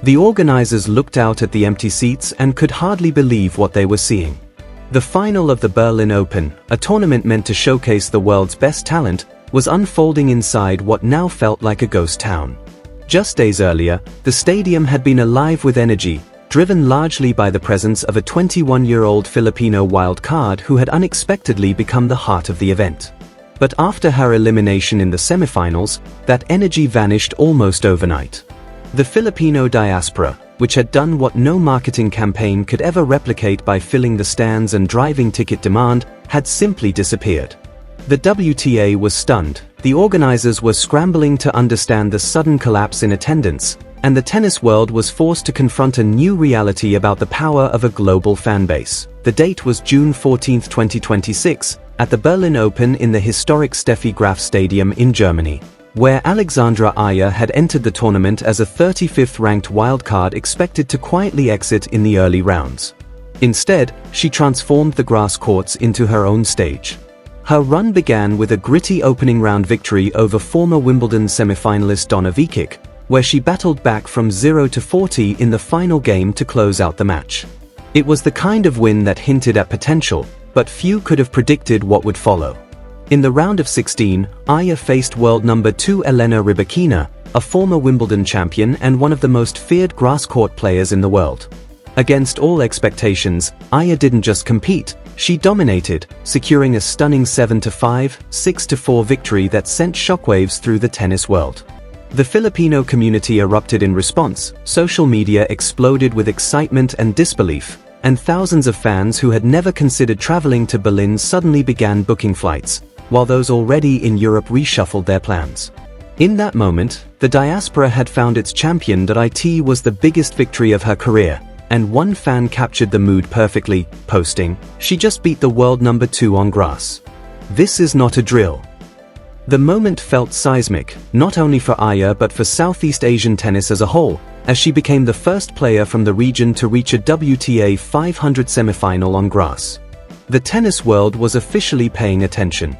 The organizers looked out at the empty seats and could hardly believe what they were seeing. The final of the Berlin Open, a tournament meant to showcase the world's best talent, was unfolding inside what now felt like a ghost town. Just days earlier, the stadium had been alive with energy, driven largely by the presence of a 21-year-old Filipino wild card who had unexpectedly become the heart of the event. But after her elimination in the semifinals, that energy vanished almost overnight. The Filipino diaspora, which had done what no marketing campaign could ever replicate by filling the stands and driving ticket demand, had simply disappeared. The WTA was stunned, the organizers were scrambling to understand the sudden collapse in attendance, and the tennis world was forced to confront a new reality about the power of a global fanbase. The date was June 14, 2026, at the Berlin Open in the historic Steffi Graf Stadium in Germany, where Alexandra Aya had entered the tournament as a 35th ranked wildcard expected to quietly exit in the early rounds. Instead, she transformed the grass courts into her own stage. Her run began with a gritty opening round victory over former Wimbledon semi-finalist Donna Vekic, where she battled back from 0-40 in the final game to close out the match. It was the kind of win that hinted at potential, but few could have predicted what would follow. In the round of 16, Aya faced world number 2 Elena Rybakina, a former Wimbledon champion and one of the most feared grass court players in the world. Against all expectations, Aya didn't just compete, she dominated, securing a stunning 7-5, 6-4 victory that sent shockwaves through the tennis world. The Filipino community erupted in response, social media exploded with excitement and disbelief, and thousands of fans who had never considered traveling to Berlin suddenly began booking flights, while those already in Europe reshuffled their plans. In that moment, the diaspora had found its champion. It was the biggest victory of her career, and one fan captured the mood perfectly, posting, "She just beat the world number 2 on grass. This is not a drill." The moment felt seismic, not only for Aya but for Southeast Asian tennis as a whole, as she became the first player from the region to reach a WTA 500 semifinal on grass. The tennis world was officially paying attention.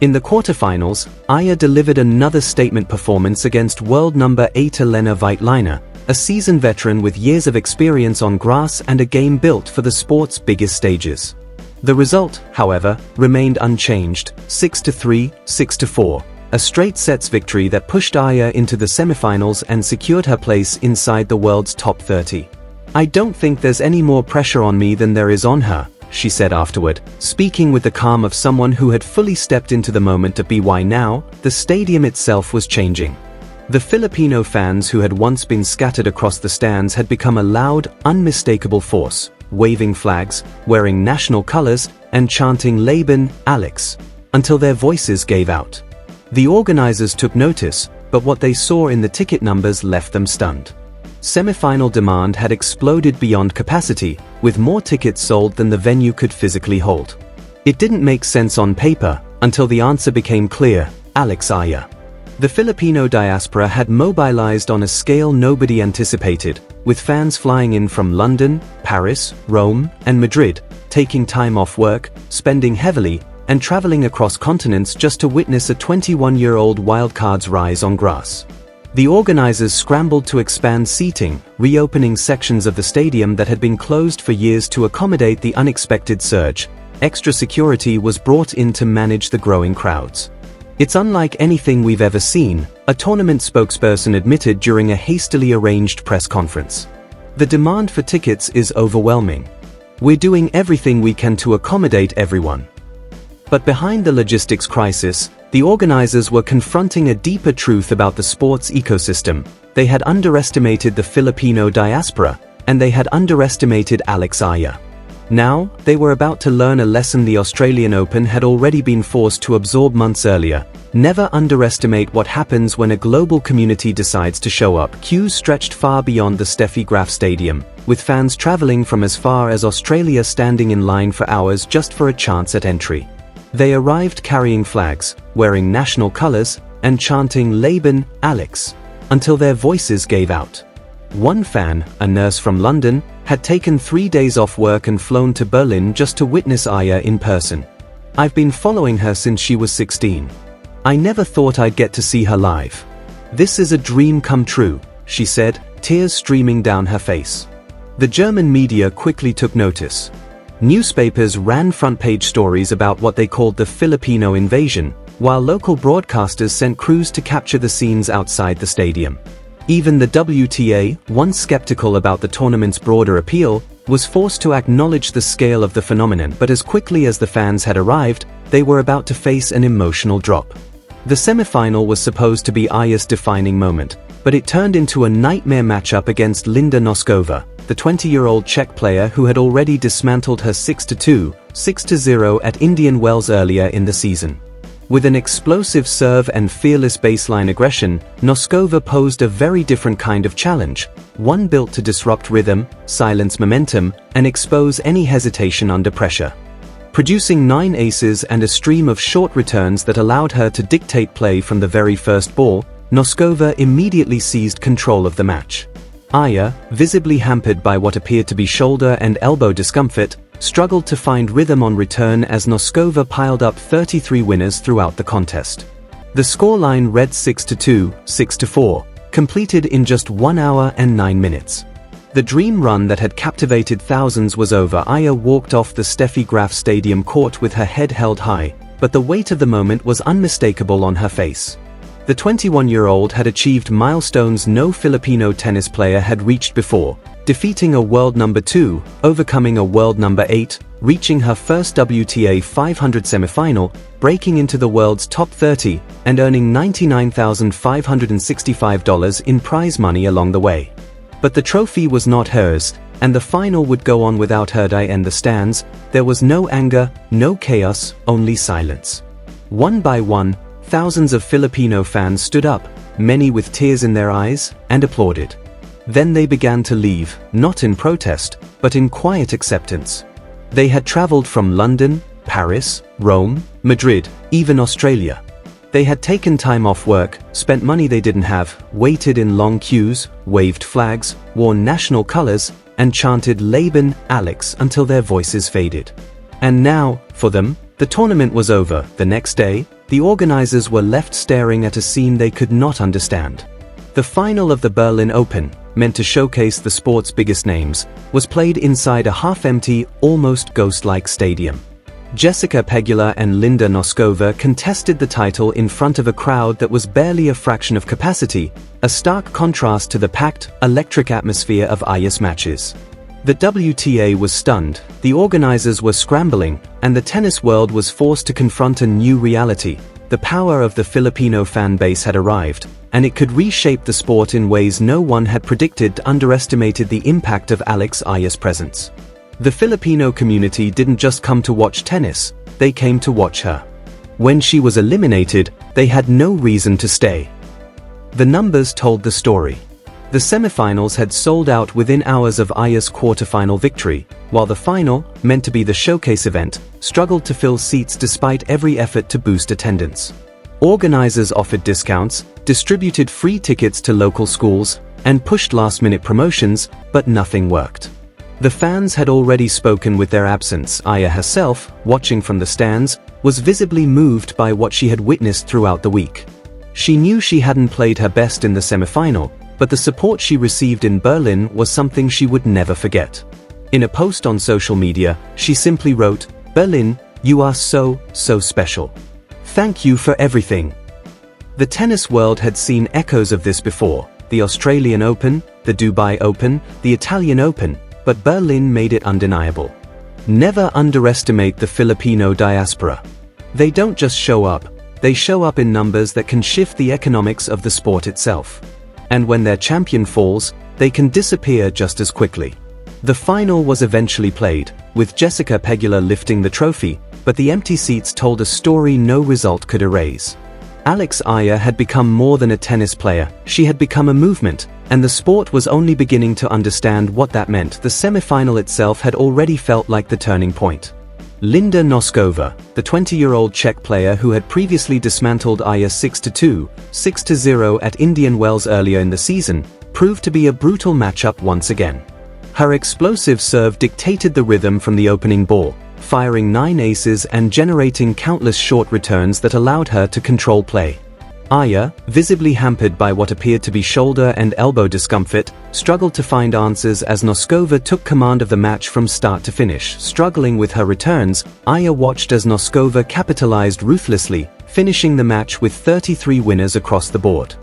In the quarterfinals, Aya delivered another statement performance against world number 8 Elena Svitolina, a seasoned veteran with years of experience on grass and a game built for the sport's biggest stages. The result, however, remained unchanged, 6-3, 6-4, a straight sets victory that pushed Aya into the semifinals and secured her place inside the world's top 30. "I don't think there's any more pressure on me than there is on her," she said afterward, speaking with the calm of someone who had fully stepped into the moment. By now, the stadium itself was changing. The Filipino fans who had once been scattered across the stands had become a loud, unmistakable force, waving flags, wearing national colors, and chanting "Laban, Alex," until their voices gave out. The organizers took notice, but what they saw in the ticket numbers left them stunned. Semifinal demand had exploded beyond capacity, with more tickets sold than the venue could physically hold. It didn't make sense on paper, until the answer became clear: Alex Aya. The Filipino diaspora had mobilized on a scale nobody anticipated, with fans flying in from London, Paris, Rome, and Madrid, taking time off work, spending heavily, and traveling across continents just to witness a 21-year-old wildcard's rise on grass. The organizers scrambled to expand seating, reopening sections of the stadium that had been closed for years to accommodate the unexpected surge. Extra security was brought in to manage the growing crowds. "It's unlike anything we've ever seen," a tournament spokesperson admitted during a hastily arranged press conference. "The demand for tickets is overwhelming. We're doing everything we can to accommodate everyone." But behind the logistics crisis, the organizers were confronting a deeper truth about the sports ecosystem. They had underestimated the Filipino diaspora, and they had underestimated Alex Aya. Now, they were about to learn a lesson the Australian Open had already been forced to absorb months earlier. Never underestimate what happens when a global community decides to show up. Queues stretched far beyond the Steffi Graf Stadium, with fans traveling from as far as Australia standing in line for hours just for a chance at entry. They arrived carrying flags, wearing national colors, and chanting "Laban, Alex," until their voices gave out. One fan, a nurse from London, had taken 3 days off work and flown to Berlin just to witness Aya in person. "I've been following her since she was 16. I never thought I'd get to see her live. This is a dream come true," she said, tears streaming down her face. The German media quickly took notice. Newspapers ran front-page stories about what they called the Filipino invasion, while local broadcasters sent crews to capture the scenes outside the stadium. Even the WTA, once skeptical about the tournament's broader appeal, was forced to acknowledge the scale of the phenomenon, but as quickly as the fans had arrived, they were about to face an emotional drop. The semifinal was supposed to be Aya's defining moment, but it turned into a nightmare matchup against Linda Noskova, the 20-year-old Czech player who had already dismantled her 6-2, 6-0 at Indian Wells earlier in the season. With an explosive serve and fearless baseline aggression, Noskova posed a very different kind of challenge, one built to disrupt rhythm, silence momentum, and expose any hesitation under pressure. Producing 9 aces and a stream of short returns that allowed her to dictate play from the very first ball, Noskova immediately seized control of the match. Aya, visibly hampered by what appeared to be shoulder and elbow discomfort, struggled to find rhythm on return as Noskova piled up 33 winners throughout the contest. The scoreline read 6-2, 6-4, completed in just 1 hour and 9 minutes. The dream run that had captivated thousands was over. Aya walked off the Steffi Graf Stadium court with her head held high, but the weight of the moment was unmistakable on her face. The 21-year-old had achieved milestones no Filipino tennis player had reached before, defeating a world number 2, overcoming a world number 8, reaching her first WTA 500 semifinal, breaking into the world's top 30, and earning $99,565 in prize money along the way. But the trophy was not hers, and the final would go on without her. In the stands, there was no anger, no chaos, only silence. One by one, thousands of Filipino fans stood up, many with tears in their eyes, and applauded. Then they began to leave, not in protest, but in quiet acceptance. They had traveled from London, Paris, Rome, Madrid, even Australia. They had taken time off work, spent money they didn't have, waited in long queues, waved flags, worn national colors, and chanted Laban, Alex until their voices faded. And now, for them, the tournament was over. The next day, the organizers were left staring at a scene they could not understand. The final of the Berlin Open, meant to showcase the sport's biggest names, was played inside a half-empty, almost ghost-like stadium. Jessica Pegula and Linda Noskova contested the title in front of a crowd that was barely a fraction of capacity, a stark contrast to the packed, electric atmosphere of Aya's matches. The WTA was stunned, the organizers were scrambling, and the tennis world was forced to confront a new reality. The power of the Filipino fan base had arrived, and it could reshape the sport in ways no one had predicted. Underestimated the impact of Alex Eala's presence. The Filipino community didn't just come to watch tennis, they came to watch her. When she was eliminated, they had no reason to stay. The numbers told the story. The semifinals had sold out within hours of Aya's quarterfinal victory, while the final, meant to be the showcase event, struggled to fill seats despite every effort to boost attendance. Organizers offered discounts, distributed free tickets to local schools, and pushed last-minute promotions, but nothing worked. The fans had already spoken with their absence. Aya herself, watching from the stands, was visibly moved by what she had witnessed throughout the week. She knew she hadn't played her best in the semifinal, but the support she received in Berlin was something she would never forget. In a post on social media, she simply wrote, "Berlin, you are so special. Thank you for everything." The tennis world had seen echoes of this before: the Australian Open, the Dubai Open, the Italian Open, but Berlin made it undeniable. Never underestimate the Filipino diaspora. They don't just show up, they show up in numbers that can shift the economics of the sport itself. And when their champion falls, they can disappear just as quickly. The final was eventually played, with Jessica Pegula lifting the trophy, but the empty seats told a story no result could erase. Alex Eala had become more than a tennis player, she had become a movement, and the sport was only beginning to understand what that meant. The semifinal itself had already felt like the turning point. Linda Noskova, the 20-year-old Czech player who had previously dismantled Aya 6-2, 6-0 at Indian Wells earlier in the season, proved to be a brutal matchup once again. Her explosive serve dictated the rhythm from the opening ball, firing 9 aces and generating countless short returns that allowed her to control play. Aya, visibly hampered by what appeared to be shoulder and elbow discomfort, struggled to find answers as Noskova took command of the match from start to finish. Struggling with her returns, Aya watched as Noskova capitalized ruthlessly, finishing the match with 33 winners across the board.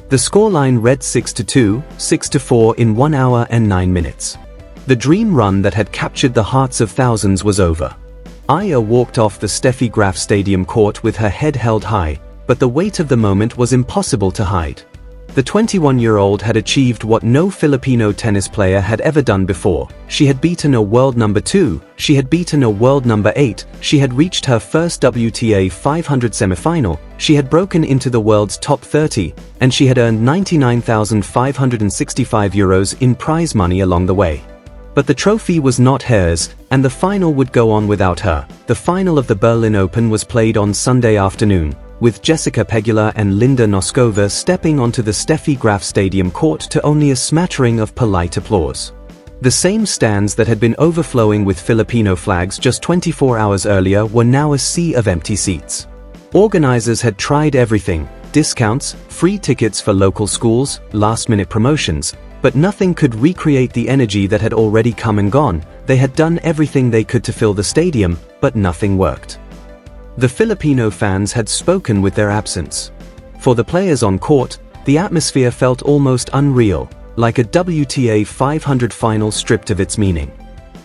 The scoreline read 6-2, 6-4 in 1 hour and 9 minutes. The dream run that had captured the hearts of thousands was over. Aya walked off the Steffi Graf Stadium court with her head held high, but the weight of the moment was impossible to hide. The 21-year-old had achieved what no Filipino tennis player had ever done before. She had beaten a world number 2, she had beaten a world number 8, she had reached her first WTA 500 semifinal, she had broken into the world's top 30, and she had earned €99,565 in prize money along the way. But the trophy was not hers, and the final would go on without her. The final of the Berlin Open was played on Sunday afternoon, with Jessica Pegula and Linda Noskova stepping onto the Steffi Graf Stadium court to only a smattering of polite applause. The same stands that had been overflowing with Filipino flags just 24 hours earlier were now a sea of empty seats. Organizers had tried everything: discounts, free tickets for local schools, last-minute promotions, but nothing could recreate the energy that had already come and gone. They had done everything they could to fill the stadium, but nothing worked. The Filipino fans had spoken with their absence. For the players on court, the atmosphere felt almost unreal, like a WTA 500 final stripped of its meaning.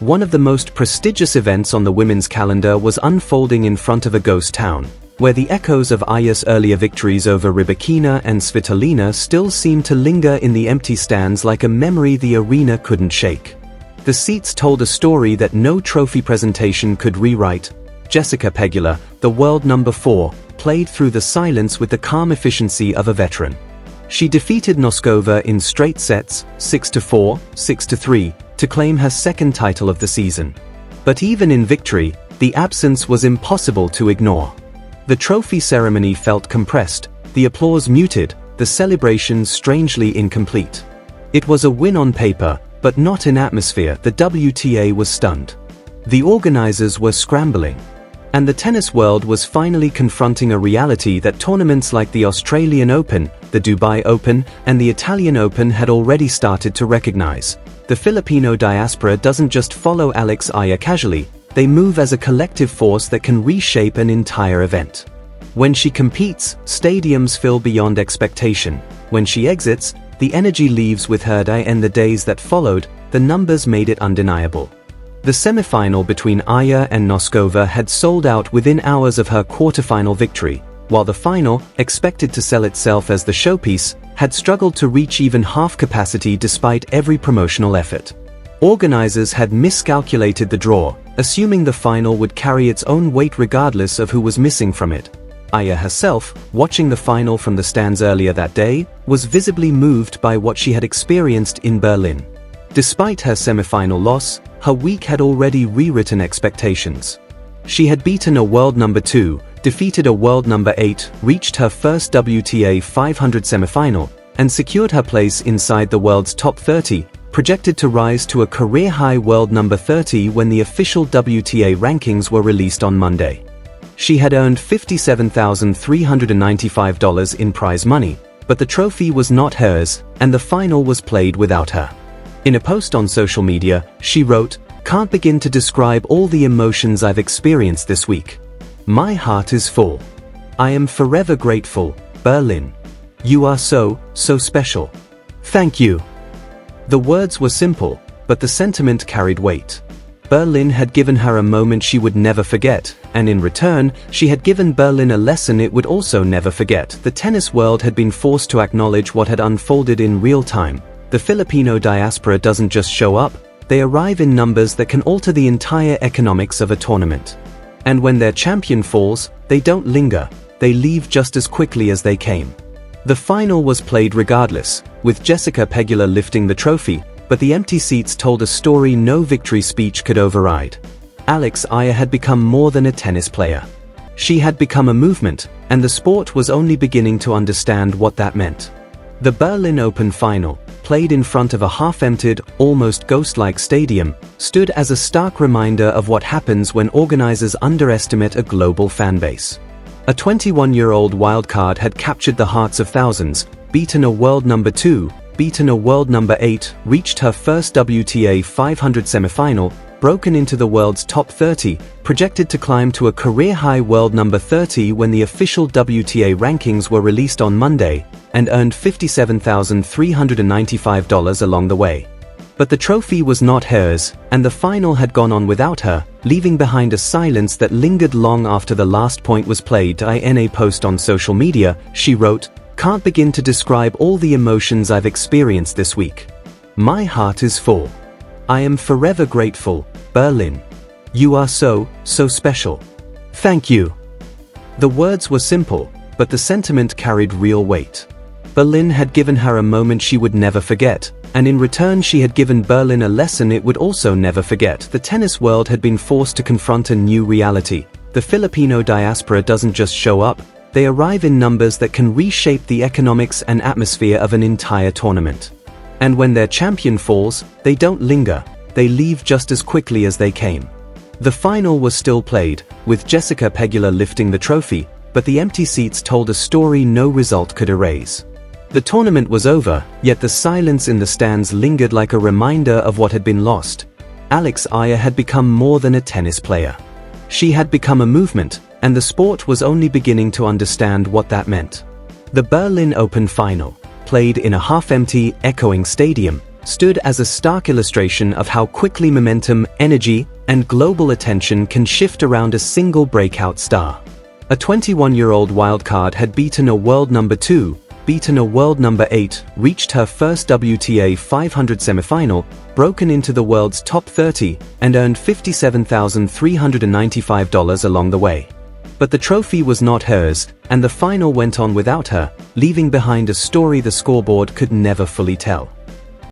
One of the most prestigious events on the women's calendar was unfolding in front of a ghost town, where the echoes of Aya's earlier victories over Rybakina and Svitolina still seemed to linger in the empty stands like a memory the arena couldn't shake. The seats told a story that no trophy presentation could rewrite. Jessica Pegula, the world number 4, played through the silence with the calm efficiency of a veteran. She defeated Noskova in straight sets, 6-4, 6-3, to claim her second title of the season. But even in victory, the absence was impossible to ignore. The trophy ceremony felt compressed, the applause muted, the celebration strangely incomplete. It was a win on paper, but not in atmosphere. The WTA was stunned. The organizers were scrambling. And the tennis world was finally confronting a reality that tournaments like the Australian Open, the Dubai Open, and the Italian Open had already started to recognize. The Filipino diaspora doesn't just follow Alex Eala casually, they move as a collective force that can reshape an entire event. When she competes, stadiums fill beyond expectation. When she exits, the energy leaves with her, and the days that followed, the numbers made it undeniable. The semifinal between Aya and Noskova had sold out within hours of her quarterfinal victory, while the final, expected to sell itself as the showpiece, had struggled to reach even half capacity despite every promotional effort. Organizers had miscalculated the draw, assuming the final would carry its own weight regardless of who was missing from it. Aya herself, watching the final from the stands earlier that day, was visibly moved by what she had experienced in Berlin. Despite her semifinal loss, her week had already rewritten expectations. She had beaten a world number 2, defeated a world number 8, reached her first WTA 500 semifinal, and secured her place inside the world's top 30, projected to rise to a career-high world number 30 when the official WTA rankings were released on Monday. She had earned $57,395 in prize money, but the trophy was not hers, and the final was played without her. In a post on social media, she wrote, "Can't begin to describe all the emotions I've experienced this week. My heart is full. I am forever grateful, Berlin. You are so special. Thank you." The words were simple, but the sentiment carried weight. Berlin had given her a moment she would never forget, and in return, she had given Berlin a lesson it would also never forget. The tennis world had been forced to acknowledge what had unfolded in real time. The Filipino diaspora doesn't just show up, they arrive in numbers that can alter the entire economics of a tournament. And when their champion falls, they don't linger, they leave just as quickly as they came. The final was played regardless, with Jessica Pegula lifting the trophy, but the empty seats told a story no victory speech could override. Alex Eala had become more than a tennis player. She had become a movement, and the sport was only beginning to understand what that meant. The Berlin Open final, played in front of a half-emptied, almost ghost-like stadium, stood as a stark reminder of what happens when organizers underestimate a global fan base. A 21-year-old wildcard had captured the hearts of thousands, beaten a world number 2, beaten a world number 8, reached her first WTA 500 semifinal, broken into the world's top 30, projected to climb to a career-high world number 30 when the official WTA rankings were released on Monday, and earned $57,395 along the way. But the trophy was not hers, and the final had gone on without her, leaving behind a silence that lingered long after the last point was played. In a post on social media, she wrote, "Can't begin to describe all the emotions I've experienced this week. My heart is full. I am forever grateful, Berlin. You are so special. Thank you." The words were simple, but the sentiment carried real weight. Berlin had given her a moment she would never forget, and in return she had given Berlin a lesson it would also never forget. The tennis world had been forced to confront a new reality. The Filipino diaspora doesn't just show up, they arrive in numbers that can reshape the economics and atmosphere of an entire tournament. And when their champion falls, they don't linger, they leave just as quickly as they came. The final was still played, with Jessica Pegula lifting the trophy, but the empty seats told a story no result could erase. The tournament was over, yet the silence in the stands lingered like a reminder of what had been lost. Alex Eala had become more than a tennis player. She had become a movement, and the sport was only beginning to understand what that meant. The Berlin Open final, played in a half-empty, echoing stadium, stood as a stark illustration of how quickly momentum, energy, and global attention can shift around a single breakout star. A 21-year-old wildcard had beaten a world number 2, beaten a world number 8, reached her first WTA 500 semifinal, broken into the world's top 30, and earned $57,395 along the way. But the trophy was not hers, and the final went on without her, leaving behind a story the scoreboard could never fully tell.